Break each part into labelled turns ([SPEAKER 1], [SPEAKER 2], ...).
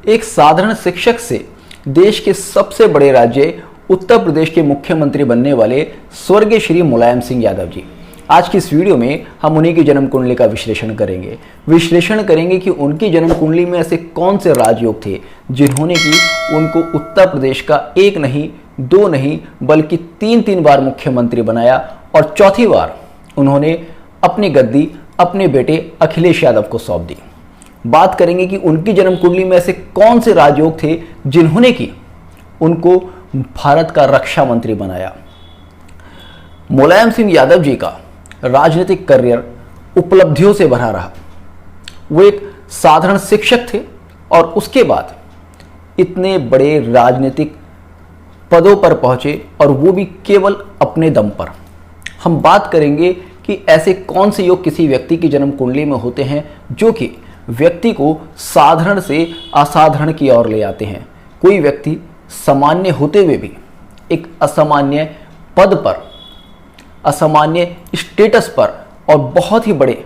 [SPEAKER 1] एक साधारण शिक्षक से देश के सबसे बड़े राज्य उत्तर प्रदेश के मुख्यमंत्री बनने वाले स्वर्गीय श्री मुलायम सिंह यादव जी। आज की इस वीडियो में हम उन्हीं की जन्म कुंडली का विश्लेषण करेंगे कि उनकी जन्म कुंडली में ऐसे कौन से राजयोग थे जिन्होंने कि उनको उत्तर प्रदेश का एक नहीं, दो नहीं, बल्कि तीन बार मुख्यमंत्री बनाया और चौथी बार उन्होंने अपनी गद्दी अपने बेटे अखिलेश यादव को सौंप दी। बात करेंगे कि उनकी जन्म कुंडली में ऐसे कौन से राजयोग थे जिन्होंने कि उनको भारत का रक्षा मंत्री बनाया। मुलायम सिंह यादव जी का राजनीतिक करियर उपलब्धियों से भरा रहा। वो एक साधारण शिक्षक थे और उसके बाद इतने बड़े राजनीतिक पदों पर पहुंचे और वो भी केवल अपने दम पर। हम बात करेंगे कि ऐसे कौन से योग किसी व्यक्ति की जन्म कुंडली में होते हैं जो कि व्यक्ति को साधारण से असाधारण की ओर ले आते हैं। कोई व्यक्ति सामान्य होते हुए भी एक असामान्य पद पर, असामान्य स्टेटस पर और बहुत ही बड़े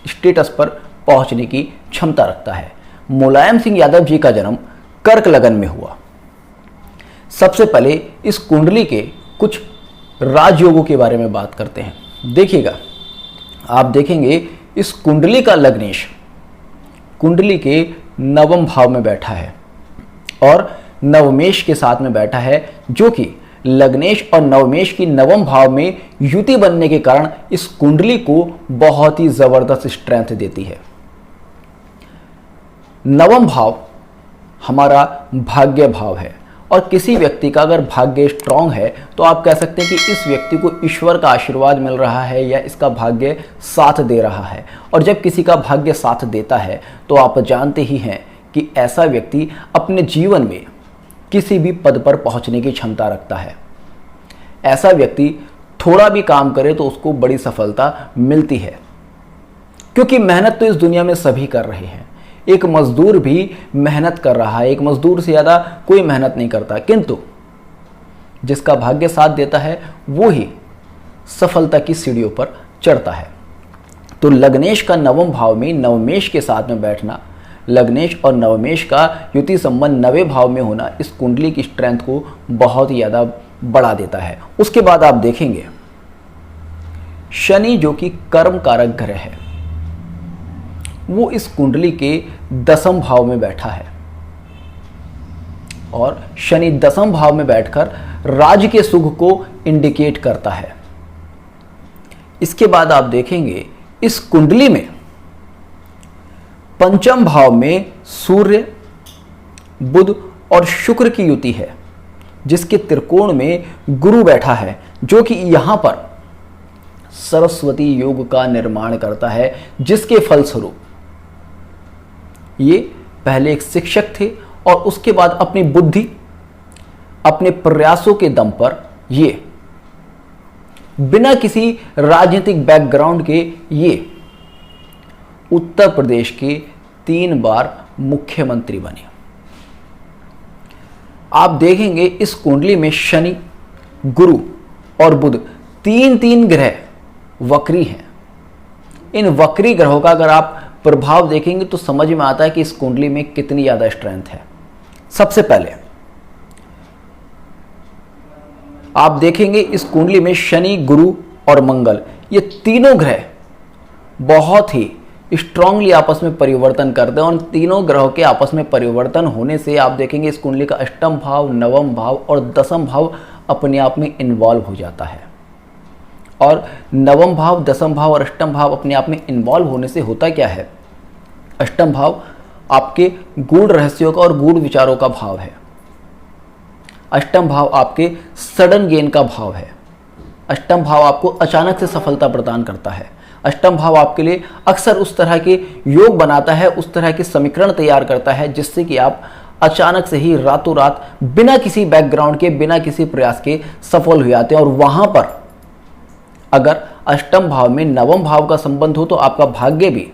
[SPEAKER 1] स्टेटस पर पहुंचने की क्षमता रखता है। मुलायम सिंह यादव जी का जन्म कर्क लगन में हुआ। सबसे पहले इस कुंडली के कुछ राजयोगों के बारे में बात करते हैं। देखिएगा, आप देखेंगे इस कुंडली का लग्नेश कुंडली के नवम भाव में बैठा है और नवमेश के साथ में बैठा है, जो कि लग्नेश और नवमेश की नवम भाव में युति बनने के कारण इस कुंडली को बहुत ही जबरदस्त स्ट्रेंथ देती है। नवम भाव हमारा भाग्य भाव है और किसी व्यक्ति का अगर भाग्य स्ट्रांग है तो आप कह सकते हैं कि इस व्यक्ति को ईश्वर का आशीर्वाद मिल रहा है या इसका भाग्य साथ दे रहा है। और जब किसी का भाग्य साथ देता है तो आप जानते ही हैं कि ऐसा व्यक्ति अपने जीवन में किसी भी पद पर पहुंचने की क्षमता रखता है। ऐसा व्यक्ति थोड़ा भी काम करे तो उसको बड़ी सफलता मिलती है, क्योंकि मेहनत तो इस दुनिया में सभी कर रहे हैं। एक मजदूर भी मेहनत कर रहा है, एक मजदूर से ज़्यादा कोई मेहनत नहीं करता, किंतु जिसका भाग्य साथ देता है वो ही सफलता की सीढ़ियों पर चढ़ता है। तो लग्नेश का नवम भाव में नवमेश के साथ में बैठना, लग्नेश और नवमेश का युति संबंध नवे भाव में होना इस कुंडली की स्ट्रेंथ को बहुत ही ज़्यादा बढ़ा देता है। उसके बाद आप देखेंगे शनि, जो कि कर्म कारक ग्रह है, वो इस कुंडली के दसम भाव में बैठा है और शनि दसम भाव में बैठकर राज्य के सुख को इंडिकेट करता है। इसके बाद आप देखेंगे इस कुंडली में पंचम भाव में सूर्य, बुध और शुक्र की युति है, जिसके त्रिकोण में गुरु बैठा है, जो कि यहां पर सरस्वती योग का निर्माण करता है, जिसके फलस्वरूप ये पहले एक शिक्षक थे और उसके बाद अपनी बुद्धि, अपने प्रयासों के दम पर ये बिना किसी राजनीतिक बैकग्राउंड के ये उत्तर प्रदेश के 3 बार मुख्यमंत्री बने। आप देखेंगे इस कुंडली में शनि, गुरु और बुध तीन ग्रह वक्री हैं। इन वक्री ग्रहों का अगर आप प्रभाव देखेंगे तो समझ में आता है कि इस कुंडली में कितनी ज्यादा स्ट्रेंथ है। सबसे पहले आप देखेंगे इस कुंडली में शनि, गुरु और मंगल, ये तीनों ग्रह बहुत ही स्ट्रांगली आपस में परिवर्तन करते हैं और तीनों ग्रहों के आपस में परिवर्तन होने से आप देखेंगे इस कुंडली का अष्टम भाव, नवम भाव और दसम भाव अपने आप में इन्वॉल्व हो जाता है। और नवम भाव, दसम भाव और अष्टम भाव अपने आप में इन्वॉल्व होने से होता क्या है, अष्टम भाव आपके गूढ़ रहस्यों का और गूढ़ विचारों का भाव है। अष्टम भाव आपके सडन गेन का भाव है। अष्टम भाव आपको अचानक से सफलता प्रदान करता है। अष्टम भाव आपके लिए अक्सर उस तरह के योग बनाता है, उस तरह के समीकरण तैयार करता है जिससे कि आप अचानक से ही रातों रात बिना किसी बैकग्राउंड के, बिना किसी प्रयास के सफल हो जाते हैं। और वहां पर अगर अष्टम भाव में नवम भाव का संबंध हो तो आपका भाग्य भी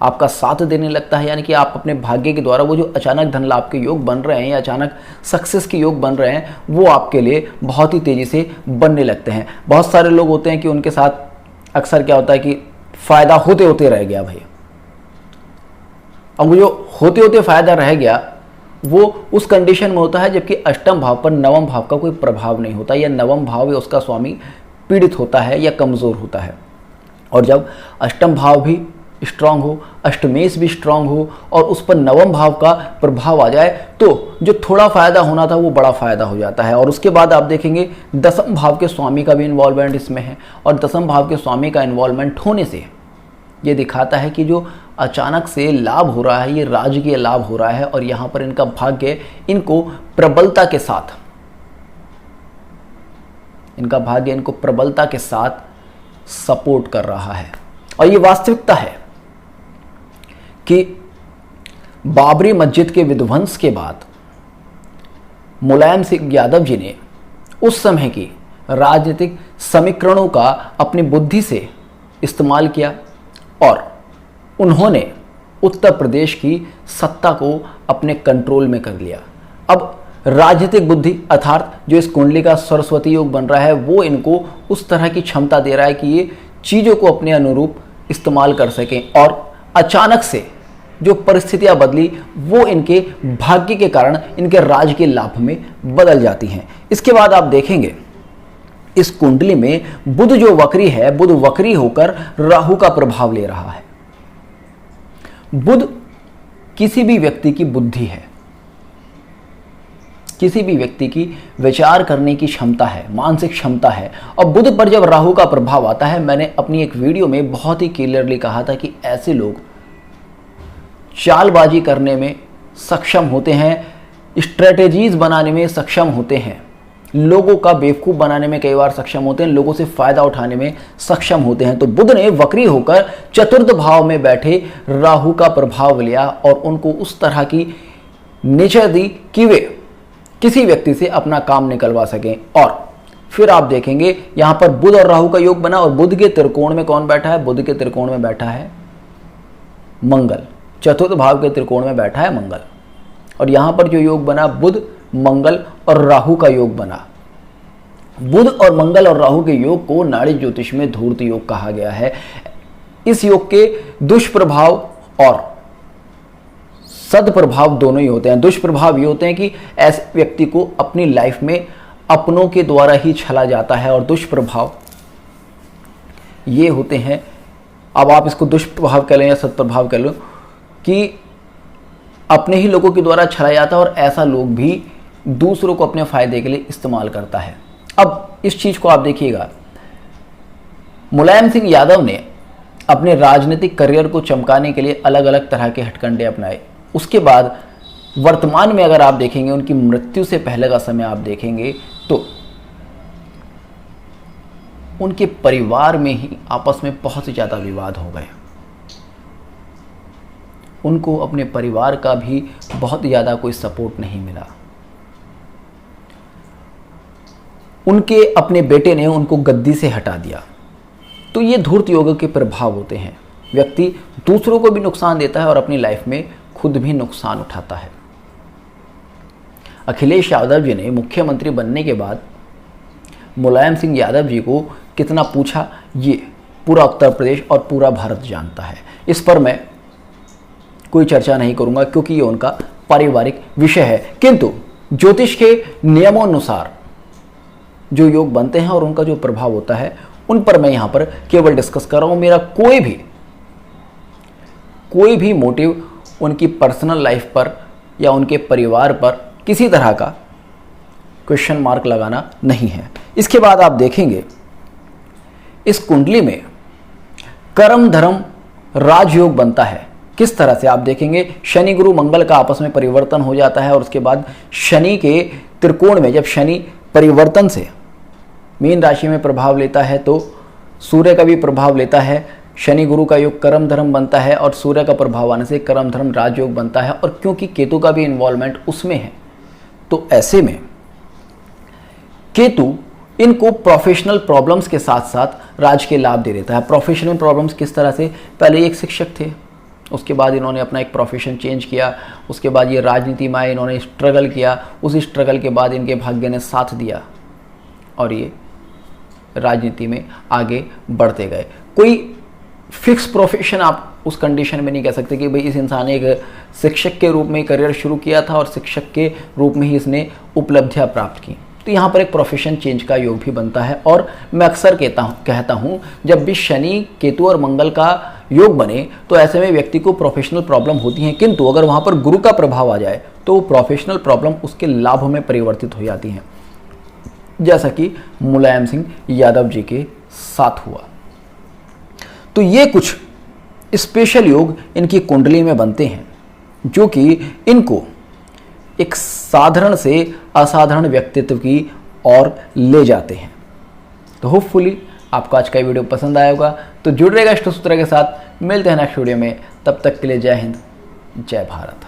[SPEAKER 1] आपका साथ देने लगता है, यानी कि आप अपने भाग्य के द्वारा वो जो अचानक धन लाभ के योग बन रहे हैं या अचानक सक्सेस के योग बन रहे हैं वो आपके लिए बहुत ही तेजी से बनने लगते हैं। बहुत सारे लोग होते हैं कि उनके साथ अक्सर क्या होता है कि फायदा होते होते रह गया भाई, अब वो जो होते होते फायदा रह गया वो उस कंडीशन में होता है जबकि अष्टम भाव पर नवम भाव का कोई प्रभाव नहीं होता, या नवम भाव या उसका स्वामी पीड़ित होता है या कमज़ोर होता है। और जब अष्टम भाव भी स्ट्रांग हो, अष्टमेश भी स्ट्रांग हो और उस पर नवम भाव का प्रभाव आ जाए तो जो थोड़ा फायदा होना था वो बड़ा फायदा हो जाता है। और उसके बाद आप देखेंगे दसम भाव के स्वामी का भी इन्वॉल्वमेंट इसमें है, और दसम भाव के स्वामी का इन्वॉल्वमेंट होने से ये दिखाता है कि जो अचानक से लाभ हो रहा है ये राजकीय लाभ हो रहा है, और यहाँ पर इनका भाग्य इनको प्रबलता के साथ, इनका भाग्य इनको प्रबलता के साथ सपोर्ट कर रहा है। और ये वास्तविकता है कि बाबरी मस्जिद के विध्वंस के बाद मुलायम सिंह यादव जी ने उस समय की राजनीतिक समीकरणों का अपनी बुद्धि से इस्तेमाल किया और उन्होंने उत्तर प्रदेश की सत्ता को अपने कंट्रोल में कर लिया। अब राजनीतिक बुद्धि अर्थात जो इस कुंडली का सरस्वती योग बन रहा है वो इनको उस तरह की क्षमता दे रहा है कि ये चीज़ों को अपने अनुरूप इस्तेमाल कर सकें, और अचानक से जो परिस्थितियां बदली वो इनके भाग्य के कारण इनके राज के लाभ में बदल जाती हैं। इसके बाद आप देखेंगे इस कुंडली में बुध जो वक्री है, बुध वक्री होकर राहु का प्रभाव ले रहा है। बुध किसी भी व्यक्ति की बुद्धि है, किसी भी व्यक्ति की विचार करने की क्षमता है, मानसिक क्षमता है। और बुध पर जब राहु का प्रभाव आता है, मैंने अपनी एक वीडियो में बहुत ही क्लियरली कहा था कि ऐसे लोग चालबाजी करने में सक्षम होते हैं, स्ट्रेटेजीज बनाने में सक्षम होते हैं, लोगों का बेवकूफ़ बनाने में कई बार सक्षम होते हैं, लोगों से फ़ायदा उठाने में सक्षम होते हैं। तो बुध ने वक्री होकर चतुर्थ भाव में बैठे राहु का प्रभाव लिया और उनको उस तरह की नेचर दी कि वे किसी व्यक्ति से अपना काम निकलवा सकें। और फिर आप देखेंगे यहाँ पर बुध और राहु का योग बना, और बुध के त्रिकोण में कौन बैठा है? बुध के त्रिकोण में बैठा है मंगल, चतुर्थ भाव के त्रिकोण में बैठा है मंगल। और यहाँ पर जो योग बना बुध मंगल और राहु का योग बना। बुध और मंगल और राहु के योग को नाड़ी ज्योतिष में धूर्त योग कहा गया है। इस योग के दुष्प्रभाव और सदप्रभाव दोनों ही होते हैं। दुष्प्रभाव ये होते हैं कि ऐसे व्यक्ति को अपनी लाइफ में अपनों के द्वारा ही छला जाता है, और दुष्प्रभाव ये होते हैं, अब आप इसको दुष्प्रभाव कह लें या सदप्रभाव कह लो, कि अपने ही लोगों के द्वारा छला जाता है और ऐसा लोग भी दूसरों को अपने फायदे के लिए इस्तेमाल करता है। अब इस चीज को आप देखिएगा, मुलायम सिंह यादव ने अपने राजनीतिक करियर को चमकाने के लिए अलग अलग तरह के हथकंडे अपनाए। उसके बाद वर्तमान में अगर आप देखेंगे, उनकी मृत्यु से पहले का समय आप देखेंगे तो उनके परिवार में ही आपस में बहुत ही ज्यादा विवाद हो गए। उनको अपने परिवार का भी बहुत ज़्यादा कोई सपोर्ट नहीं मिला। उनके अपने बेटे ने उनको गद्दी से हटा दिया। तो ये धूर्त योग के प्रभाव होते हैं। व्यक्ति दूसरों को भी नुकसान देता है और अपनी लाइफ में खुद भी नुकसान उठाता है। अखिलेश यादव जी ने मुख्यमंत्री बनने के बाद मुलायम सिंह यादव जी को कितना पूछा, ये पूरा उत्तर प्रदेश और पूरा भारत जानता है। इस पर मैं कोई चर्चा नहीं करूंगा क्योंकि ये उनका पारिवारिक विषय है। किंतु ज्योतिष के नियमों अनुसार जो योग बनते हैं और उनका जो प्रभाव होता है उन पर मैं यहां पर केवल डिस्कस कर रहा हूं। मेरा कोई भी मोटिव उनकी पर्सनल लाइफ पर या उनके परिवार पर किसी तरह का क्वेश्चन मार्क लगाना नहीं है। इसके बाद आप देखेंगे इस कुंडली में कर्म धर्म राजयोग बनता है। किस तरह से आप देखेंगे, शनि गुरु मंगल का आपस में परिवर्तन हो जाता है और उसके बाद शनि के त्रिकोण में जब शनि परिवर्तन से मीन राशि में प्रभाव लेता है तो सूर्य का भी प्रभाव लेता है। शनि गुरु का योग कर्म धर्म बनता है और सूर्य का प्रभाव आने से कर्म धर्म राजयोग बनता है। और क्योंकि केतु का भी इन्वॉल्वमेंट उसमें है तो ऐसे में केतु इनको प्रोफेशनल प्रॉब्लम्स के साथ साथ राज के लाभ दे देता है। प्रोफेशनल प्रॉब्लम्स किस तरह से, पहले एक शिक्षक थे, उसके बाद इन्होंने अपना एक प्रोफेशन चेंज किया, उसके बाद ये राजनीति में आए, इन्होंने स्ट्रगल किया, उस स्ट्रगल के बाद इनके भाग्य ने साथ दिया और ये राजनीति में आगे बढ़ते गए। कोई फिक्स प्रोफेशन आप उस कंडीशन में नहीं कह सकते कि भाई इस इंसान ने एक शिक्षक के रूप में करियर शुरू किया था और शिक्षक के रूप में ही इसने उपलब्धियां प्राप्त की। तो यहाँ पर एक प्रोफेशन चेंज का योग भी बनता है। और मैं अक्सर कहता हूँ जब भी शनि, केतु और मंगल का योग बने तो ऐसे में व्यक्ति को प्रोफेशनल प्रॉब्लम होती हैं, किंतु अगर वहाँ पर गुरु का प्रभाव आ जाए तो वो प्रोफेशनल प्रॉब्लम उसके लाभ में परिवर्तित हो जाती हैं, जैसा कि मुलायम सिंह यादव जी के साथ हुआ। तो ये कुछ स्पेशल योग इनकी कुंडली में बनते हैं जो कि इनको एक साधारण से असाधारण व्यक्तित्व की ओर ले जाते हैं। तो होपफुली आपको आज का वीडियो पसंद आया होगा। तो जुड़ रहेगा अष्ट सूत्र के साथ। मिलते हैं नेक्स्ट वीडियो में, तब तक के लिए जय हिंद, जय भारत।